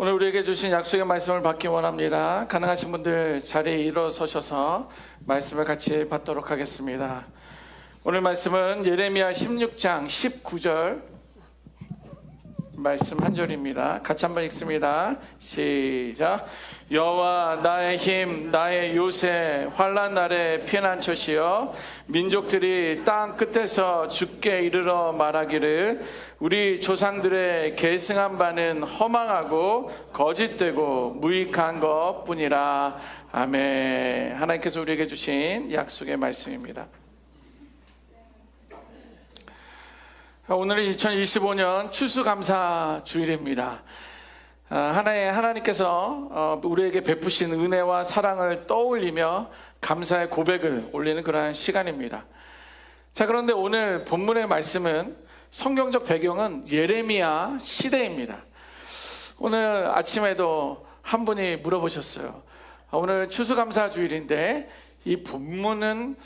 오늘 우리에게 주신 약속의 말씀을 받기 원합니다. 가능하신 분들 자리에 일어서셔서 말씀을 같이 받도록 하겠습니다. 오늘 말씀은 예레미야 16장 19절 말씀 한 절입니다. 같이 한번 읽습니다. 시작. 여호와 나의 힘, 나의 요새, 환난 날의 피난처시여, 민족들이 땅 끝에서 주께 이르러 말하기를 우리 조상들의 계승한 바는 허망하고 거짓되고 무익한 것뿐이라. 아멘. 하나님께서 우리에게 주신 약속의 말씀입니다. 오늘은 2025년 추수감사 주일입니다. 하나님께서 우리에게 베푸신 은혜와 사랑을 떠올리며 감사의 고백을 올리는 그러한 시간입니다. 자, 그런데 오늘 본문의 말씀은 성경적 배경은 예레미야 시대입니다. 오늘 아침에도 한 분이 물어보셨어요. 오늘 추수감사 주일인데 이 본문은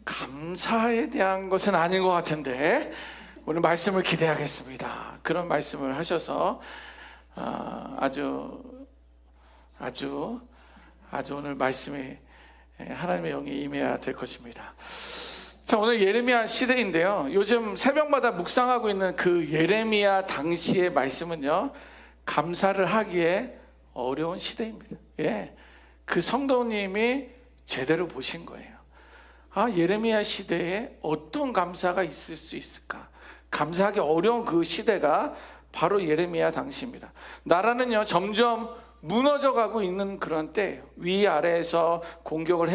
감사에 대한 것은 아닌 것 같은데 오늘 말씀을 기대하겠습니다. 그런 말씀을 하셔서 아주 오늘 말씀에 하나님의 영이 임해야 될 것입니다. 자, 오늘 예레미야 시대인데요. 요즘 새벽마다 묵상하고 있는 그 예레미야 당시의 말씀은요, 감사를 하기에 어려운 시대입니다. 예, 그 성도님이 제대로 보신 거예요. 예레미야 시대에 어떤 감사가 있을 수 있을까? 감사하기 어려운 그 시대가 바로 예레미야 당시입니다. 나라는요 점점 무너져가고 있는 그런 때예요. 위아래에서 공격을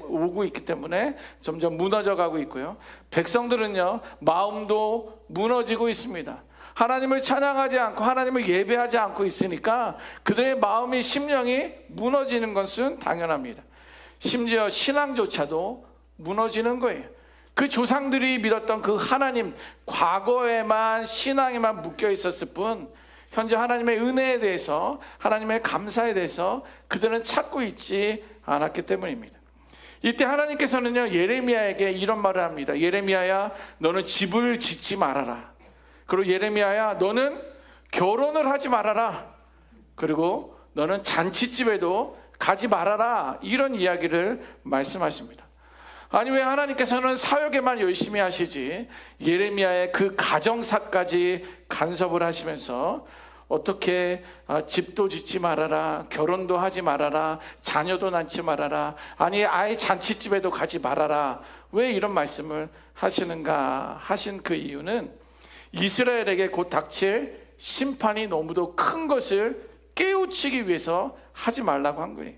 오고 있기 때문에 점점 무너져가고 있고요. 백성들은요 마음도 무너지고 있습니다. 하나님을 찬양하지 않고 하나님을 예배하지 않고 있으니까 그들의 마음이 심령이 무너지는 것은 당연합니다. 심지어 신앙조차도 무너지는 거예요. 그 조상들이 믿었던 그 하나님, 과거에만 신앙에만 묶여 있었을 뿐 현재 하나님의 은혜에 대해서, 하나님의 감사에 대해서 그들은 찾고 있지 않았기 때문입니다. 이때 하나님께서는요 예레미야에게 이런 말을 합니다. 예레미야야, 너는 집을 짓지 말아라. 그리고 예레미야야, 너는 결혼을 하지 말아라. 그리고 너는 잔치집에도 가지 말아라. 이런 이야기를 말씀하십니다. 아니, 왜 하나님께서는 사역에만 열심히 하시지 예레미야의 그 가정사까지 간섭을 하시면서 어떻게 집도 짓지 말아라, 결혼도 하지 말아라, 자녀도 낳지 말아라, 아니 아예 잔치집에도 가지 말아라, 왜 이런 말씀을 하시는가 하신 그 이유는 이스라엘에게 곧 닥칠 심판이 너무도 큰 것을 깨우치기 위해서 하지 말라고 한 거예요.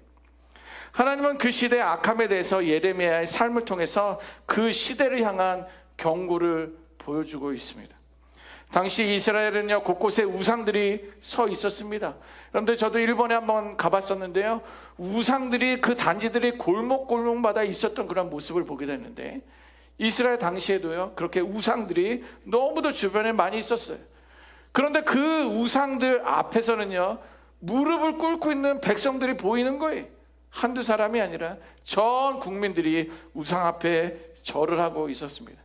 하나님은 그 시대의 악함에 대해서 예레미야의 삶을 통해서 그 시대를 향한 경고를 보여주고 있습니다. 당시 이스라엘은요 곳곳에 우상들이 서 있었습니다. 그런데 저도 일본에 한번 가봤었는데요, 우상들이 그 단지들이 골목골목마다 있었던 그런 모습을 보게 됐는데, 이스라엘 당시에도요 그렇게 우상들이 너무도 주변에 많이 있었어요. 그런데 그 우상들 앞에서는요 무릎을 꿇고 있는 백성들이 보이는 거예요. 한두 사람이 아니라 전 국민들이 우상 앞에 절을 하고 있었습니다.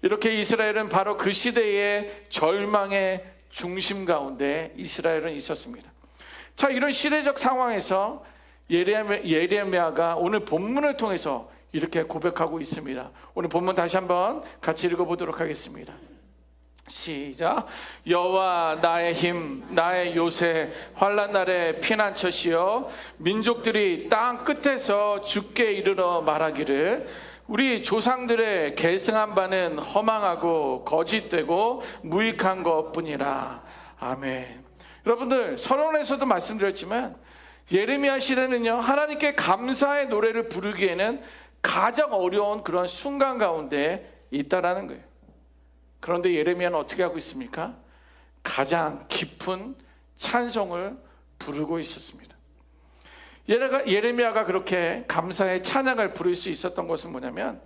이렇게 이스라엘은 바로 그 시대의 절망의 중심 가운데 이스라엘은 있었습니다. 자, 이런 시대적 상황에서 예레미야가 오늘 본문을 통해서 이렇게 고백하고 있습니다. 오늘 본문 다시 한번 같이 읽어보도록 하겠습니다. 시작. 여호와 나의 힘, 나의 요새, 환난 날의 피난처시여, 민족들이 땅 끝에서 주께 이르러 말하기를 우리 조상들의 계승한 바는 허망하고 거짓되고 무익한 것뿐이라. 아멘. 여러분들, 서론에서도 말씀드렸지만 예레미야 시대는요 하나님께 감사의 노래를 부르기에는 가장 어려운 그런 순간 가운데 있다라는 거예요. 그런데 예레미야는 어떻게 하고 있습니까? 가장 깊은 찬송을 부르고 있었습니다. 예레미야가 그렇게 감사의 찬양을 부를 수 있었던 것은 뭐냐면,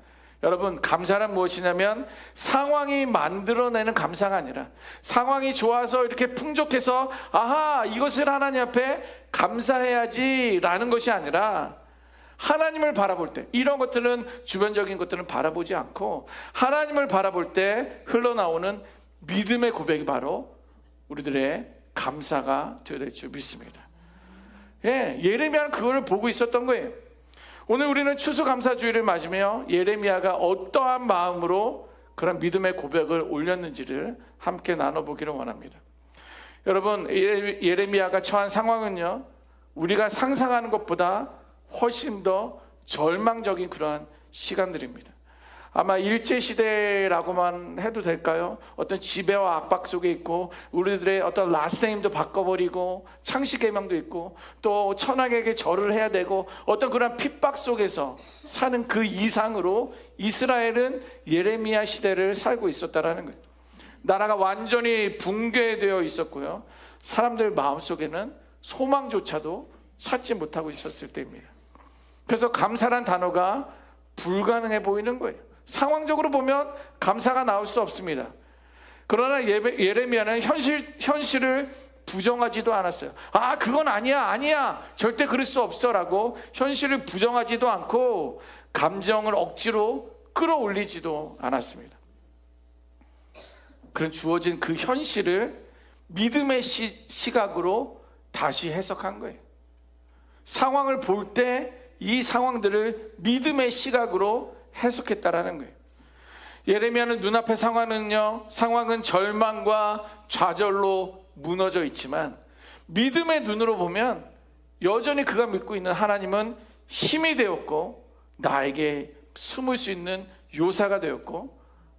여러분, 감사란 무엇이냐면 상황이 만들어내는 감사가 아니라, 상황이 좋아서 이렇게 풍족해서 아하 이것을 하나님 앞에 감사해야지 라는 것이 아니라, 하나님을 바라볼 때, 이런 것들은 주변적인 것들은 바라보지 않고 하나님을 바라볼 때 흘러나오는 믿음의 고백이 바로 우리들의 감사가 되어야 될 줄 믿습니다. 예레미야는 그걸 보고 있었던 거예요. 오늘 우리는 추수감사주의를 맞으며 예레미야가 어떠한 마음으로 그런 믿음의 고백을 올렸는지를 함께 나눠보기를 원합니다. 여러분, 예레미야가 처한 상황은요, 우리가 상상하는 것보다 훨씬 더 절망적인 그러한 시간들입니다. 아마 일제시대라고만 해도 될까요? 어떤 지배와 압박 속에 있고, 우리들의 어떤 라스트네임도 바꿔버리고, 창씨개명도 있고, 또 천하에게 절을 해야 되고, 어떤 그런 핍박 속에서 사는 그 이상으로 이스라엘은 예레미야 시대를 살고 있었다라는 거예요. 나라가 완전히 붕괴되어 있었고요, 사람들 마음속에는 소망조차도 찾지 못하고 있었을 때입니다. 그래서 감사란 단어가 불가능해 보이는 거예요. 상황적으로 보면 감사가 나올 수 없습니다. 그러나 예레미야는 현실을 부정하지도 않았어요. 그건 아니야 절대 그럴 수 없어 라고 현실을 부정하지도 않고 감정을 억지로 끌어올리지도 않았습니다. 그런 주어진 그 현실을 믿음의 시각으로 다시 해석한 거예요. 상황을 볼 때 이 상황들을 믿음의 시각으로 해석했다라는 거예요. 예레미야는 눈앞의 상황은 절망과 좌절로 무너져 있지만 믿음의 눈으로 보면 여전히 그가 믿고 있는 하나님은 힘이 되었고 나에게 숨을 수 있는 요사가 되었고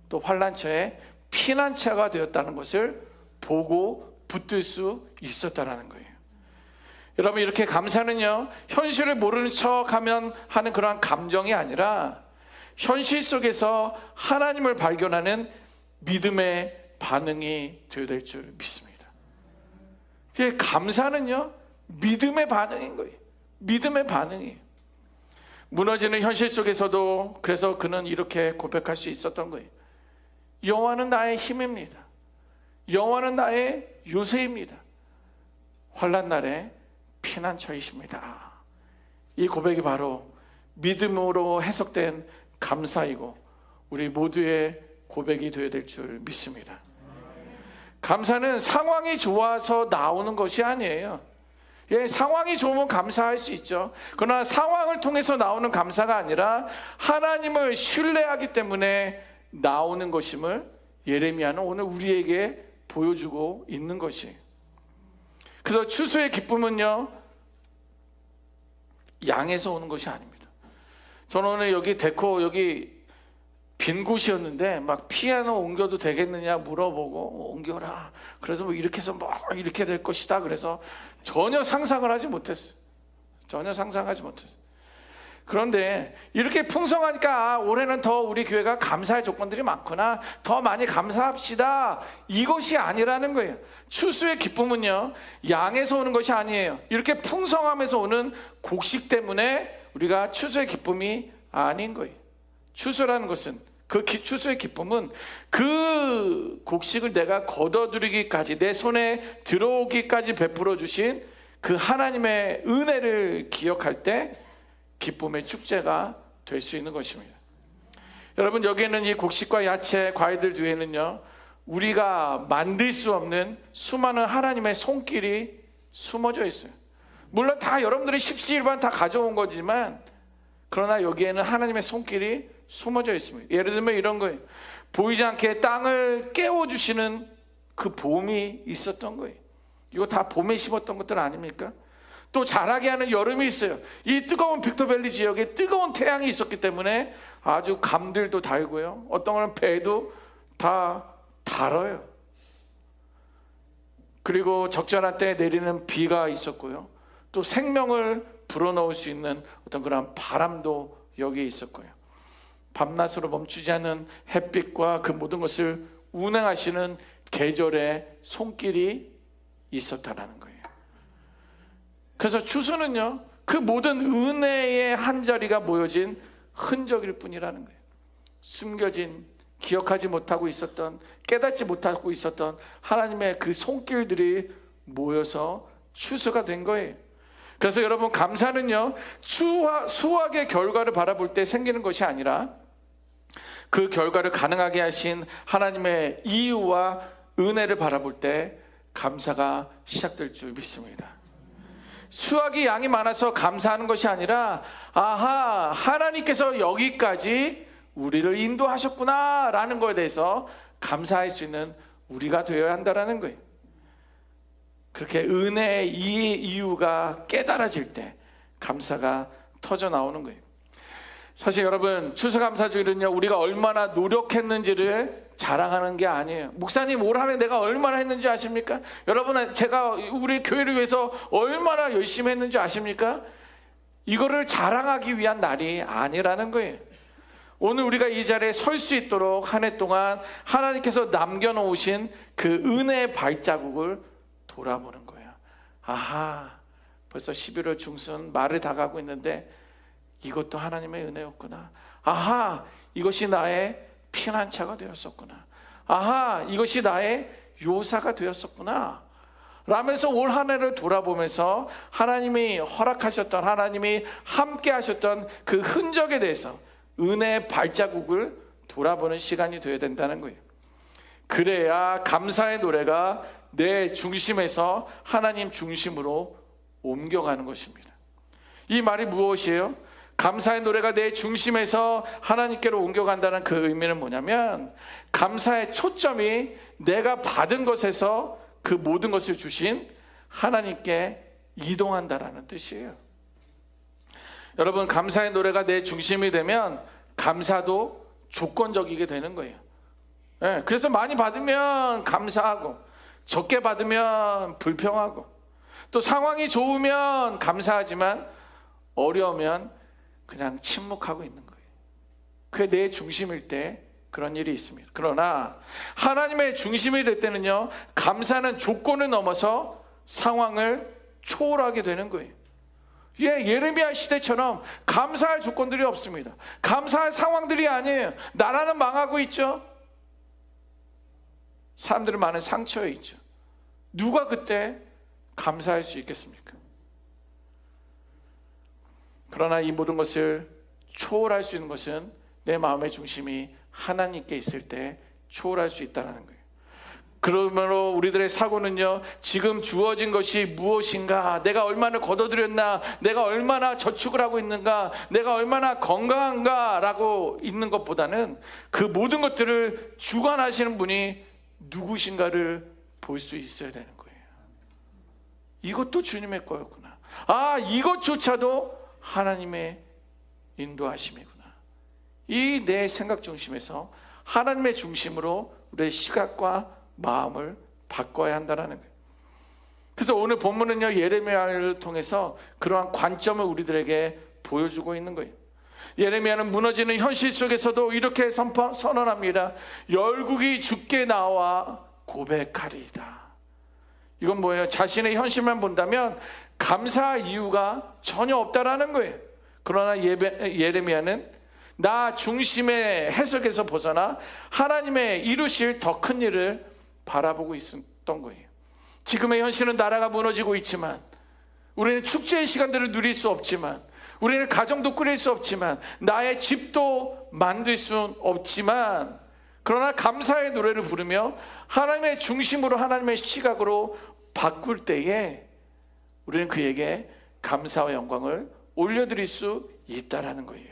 또 환난처에 피난처가 되었다는 것을 보고 붙들 수 있었다라는 거예요. 여러분, 이렇게 감사는요, 현실을 모르는 척하면 하는 그러한 감정이 아니라 현실 속에서 하나님을 발견하는 믿음의 반응이 되어야 될 줄 믿습니다. 감사는요, 믿음의 반응인 거예요. 믿음의 반응이에요. 무너지는 현실 속에서도 그래서 그는 이렇게 고백할 수 있었던 거예요. 여호와는 나의 힘입니다. 여호와는 나의 요새입니다. 환난 날에 피난처이십니다. 이 고백이 바로 믿음으로 해석된 감사이고 우리 모두의 고백이 되어야 될 줄 믿습니다. 감사는 상황이 좋아서 나오는 것이 아니에요. 상황이 좋으면 감사할 수 있죠. 그러나 상황을 통해서 나오는 감사가 아니라 하나님을 신뢰하기 때문에 나오는 것임을 예레미야는 오늘 우리에게 보여주고 있는 것이에요. 그래서 추수의 기쁨은요, 양에서 오는 것이 아닙니다. 저는 오늘 여기 여기 빈 곳이었는데 막 피아노 옮겨도 되겠느냐 물어보고 옮겨라. 그래서 뭐 이렇게 해서 이렇게 될 것이다. 그래서 전혀 상상을 하지 못했어요. 전혀 상상하지 못했어요. 그런데 이렇게 풍성하니까 올해는 더 우리 교회가 감사의 조건들이 많구나, 더 많이 감사합시다, 이것이 아니라는 거예요. 추수의 기쁨은요, 양에서 오는 것이 아니에요. 이렇게 풍성함에서 오는 곡식 때문에 우리가 추수의 기쁨이 아닌 거예요. 추수라는 것은, 추수의 기쁨은 그 곡식을 내가 거둬들이기까지, 내 손에 들어오기까지 베풀어 주신 그 하나님의 은혜를 기억할 때 기쁨의 축제가 될 수 있는 것입니다. 여러분, 여기에는 이 곡식과 야채, 과일들 뒤에는요, 우리가 만들 수 없는 수많은 하나님의 손길이 숨어져 있어요. 물론 다 여러분들이 십시일반 다 가져온 거지만, 그러나 여기에는 하나님의 손길이 숨어져 있습니다. 예를 들면 이런 거예요. 보이지 않게 땅을 깨워주시는 그 봄이 있었던 거예요. 이거 다 봄에 심었던 것들 아닙니까? 또 자라게 하는 여름이 있어요. 이 뜨거운 빅토밸리 지역에 뜨거운 태양이 있었기 때문에 아주 감들도 달고요, 어떤 거는 배도 다 달아요. 그리고 적절한 때에 내리는 비가 있었고요, 또 생명을 불어넣을 수 있는 어떤 그런 바람도 여기에 있었고요, 밤낮으로 멈추지 않는 햇빛과 그 모든 것을 운행하시는 계절의 손길이 있었다라는 거예요. 그래서 추수는요, 그 모든 은혜의 한자리가 모여진 흔적일 뿐이라는 거예요. 숨겨진, 기억하지 못하고 있었던, 깨닫지 못하고 있었던 하나님의 그 손길들이 모여서 추수가 된 거예요. 그래서 여러분, 감사는요, 수확의 결과를 바라볼 때 생기는 것이 아니라 그 결과를 가능하게 하신 하나님의 이유와 은혜를 바라볼 때 감사가 시작될 줄 믿습니다. 수확이 양이 많아서 감사하는 것이 아니라 아하, 하나님께서 여기까지 우리를 인도하셨구나 라는 것에 대해서 감사할 수 있는 우리가 되어야 한다는 거예요. 그렇게 은혜의 이유가 깨달아질 때 감사가 터져 나오는 거예요. 사실 여러분, 추수감사주일은요, 우리가 얼마나 노력했는지를 자랑하는 게 아니에요. 목사님, 올 한해 내가 얼마나 했는지 아십니까? 여러분, 제가 우리 교회를 위해서 얼마나 열심히 했는지 아십니까? 이거를 자랑하기 위한 날이 아니라는 거예요. 오늘 우리가 이 자리에 설 수 있도록 한 해 동안 하나님께서 남겨놓으신 그 은혜의 발자국을 돌아보는 거예요. 아하, 벌써 11월 중순 말을 다 가고 있는데 이것도 하나님의 은혜였구나. 아하, 이것이 나의 피난처가 되었었구나. 아하, 이것이 나의 요사가 되었었구나 라면서 올 한 해를 돌아보면서 하나님이 허락하셨던, 하나님이 함께 하셨던 그 흔적에 대해서 은혜의 발자국을 돌아보는 시간이 되어야 된다는 거예요. 그래야 감사의 노래가 내 중심에서 하나님 중심으로 옮겨가는 것입니다. 이 말이 무엇이에요? 감사의 노래가 내 중심에서 하나님께로 옮겨간다는 그 의미는 뭐냐면, 감사의 초점이 내가 받은 것에서 그 모든 것을 주신 하나님께 이동한다라는 뜻이에요. 여러분, 감사의 노래가 내 중심이 되면 감사도 조건적이게 되는 거예요. 그래서 많이 받으면 감사하고, 적게 받으면 불평하고, 또 상황이 좋으면 감사하지만 어려우면 그냥 침묵하고 있는 거예요. 그게 내 중심일 때 그런 일이 있습니다. 그러나 하나님의 중심이 될 때는요, 감사는 조건을 넘어서 상황을 초월하게 되는 거예요. 예레미야 시대처럼 감사할 조건들이 없습니다. 감사할 상황들이 아니에요. 나라는 망하고 있죠. 사람들은 많은 상처에 있죠. 누가 그때 감사할 수 있겠습니까? 그러나 이 모든 것을 초월할 수 있는 것은 내 마음의 중심이 하나님께 있을 때 초월할 수 있다는 거예요. 그러므로 우리들의 사고는요, 지금 주어진 것이 무엇인가, 내가 얼마나 거둬들였나, 내가 얼마나 저축을 하고 있는가, 내가 얼마나 건강한가 라고 있는 것보다는 그 모든 것들을 주관하시는 분이 누구신가를 볼 수 있어야 되는 거예요. 이것도 주님의 거였구나. 아, 이것조차도 하나님의 인도하심이구나. 이 내 생각 중심에서 하나님의 중심으로 우리의 시각과 마음을 바꿔야 한다는 거예요. 그래서 오늘 본문은요, 예레미야를 통해서 그러한 관점을 우리들에게 보여주고 있는 거예요. 예레미야는 무너지는 현실 속에서도 이렇게 선언합니다. 열국이 주께 나와 고백하리이다. 이건 뭐예요? 자신의 현실만 본다면 감사할 이유가 전혀 없다라는 거예요. 그러나 예레미야는 나 중심의 해석에서 벗어나 하나님의 이루실 더 큰 일을 바라보고 있었던 거예요. 지금의 현실은 나라가 무너지고 있지만, 우리는 축제의 시간들을 누릴 수 없지만, 우리는 가정도 꾸릴 수 없지만, 나의 집도 만들 수 없지만, 그러나 감사의 노래를 부르며 하나님의 중심으로, 하나님의 시각으로 바꿀 때에 우리는 그에게 감사와 영광을 올려드릴 수 있다라는 거예요.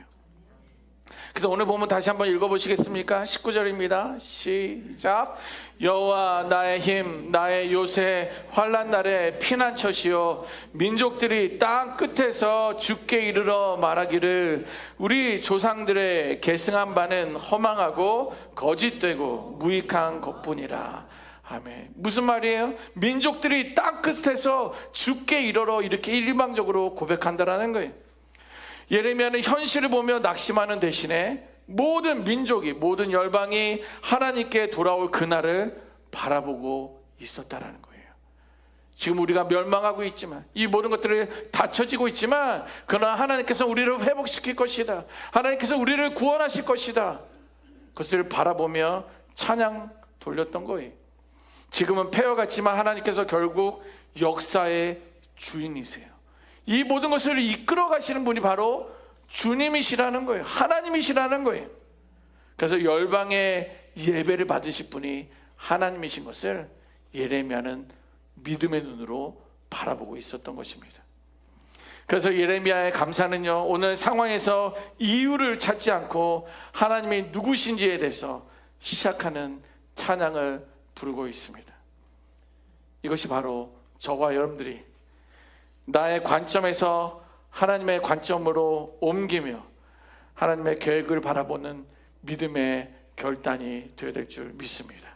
그래서 오늘 보면 다시 한번 읽어보시겠습니까? 19절입니다. 시작. 여호와 나의 힘, 나의 요새, 환난 날의 피난처시요, 민족들이 땅 끝에서 주께 이르러 말하기를 우리 조상들의 계승한 바는 허망하고 거짓되고 무익한 것뿐이라. 아멘. 무슨 말이에요? 민족들이 땅 끝에서 주께 이르러 이렇게 일방적으로 고백한다라는 거예요. 예레미야는 현실을 보며 낙심하는 대신에 모든 민족이, 모든 열방이 하나님께 돌아올 그날을 바라보고 있었다라는 거예요. 지금 우리가 멸망하고 있지만, 이 모든 것들이 닫혀지고 있지만, 그러나 하나님께서 우리를 회복시킬 것이다, 하나님께서 우리를 구원하실 것이다, 그것을 바라보며 찬양 돌렸던 거예요. 지금은 폐허 같지만 하나님께서 결국 역사의 주인이세요. 이 모든 것을 이끌어 가시는 분이 바로 주님이시라는 거예요. 하나님이시라는 거예요. 그래서 열방의 예배를 받으실 분이 하나님이신 것을 예레미야는 믿음의 눈으로 바라보고 있었던 것입니다. 그래서 예레미야의 감사는요, 오늘 상황에서 이유를 찾지 않고 하나님이 누구신지에 대해서 시작하는 찬양을 부르고 있습니다. 이것이 바로 저와 여러분들이 나의 관점에서 하나님의 관점으로 옮기며 하나님의 계획을 바라보는 믿음의 결단이 되어야 될 줄 믿습니다.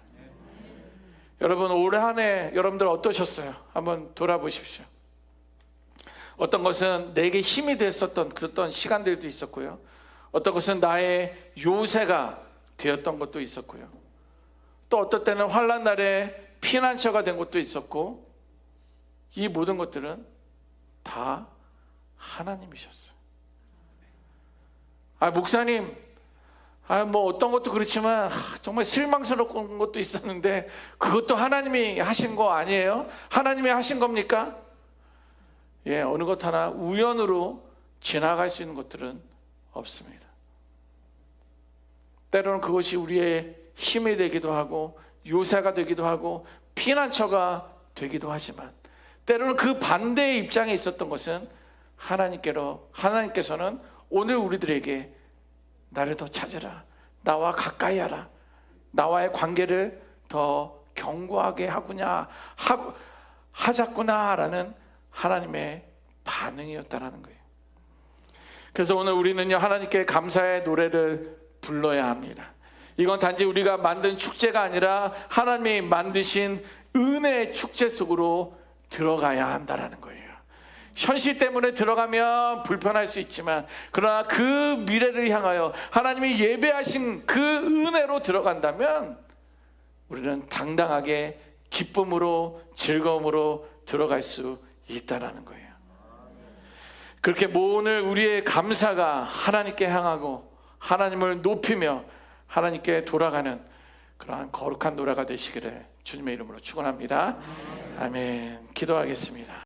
여러분, 올 한 해 여러분들 어떠셨어요? 한번 돌아보십시오. 어떤 것은 내게 힘이 됐었던 그런 시간들도 있었고요, 어떤 것은 나의 요새가 되었던 것도 있었고요, 또 어떤 때는 환난 날에 피난처가 된 것도 있었고, 이 모든 것들은 다 하나님이셨어요. 목사님, 뭐 어떤 것도 그렇지만 정말 실망스러운 것도 있었는데 그것도 하나님이 하신 거 아니에요? 하나님이 하신 겁니까? 어느 것 하나 우연으로 지나갈 수 있는 것들은 없습니다. 때로는 그것이 우리의 힘이 되기도 하고 요새가 되기도 하고 피난처가 되기도 하지만, 때로는 그 반대의 입장에 있었던 것은 하나님께서는 오늘 우리들에게 나를 더 찾으라, 나와 가까이 하라, 나와의 관계를 더 견고하게 하자꾸나 라는 하나님의 반응이었다라는 거예요. 그래서 오늘 우리는요, 하나님께 감사의 노래를 불러야 합니다. 이건 단지 우리가 만든 축제가 아니라 하나님이 만드신 은혜의 축제 속으로 들어가야 한다라는 거예요. 현실 때문에 들어가면 불편할 수 있지만, 그러나 그 미래를 향하여 하나님이 예배하신 그 은혜로 들어간다면 우리는 당당하게 기쁨으로 즐거움으로 들어갈 수 있다라는 거예요. 그렇게 오늘 우리의 감사가 하나님께 향하고 하나님을 높이며 하나님께 돌아가는 그러한 거룩한 노래가 되시기를 주님의 이름으로 축원합니다. 아멘. 기도하겠습니다.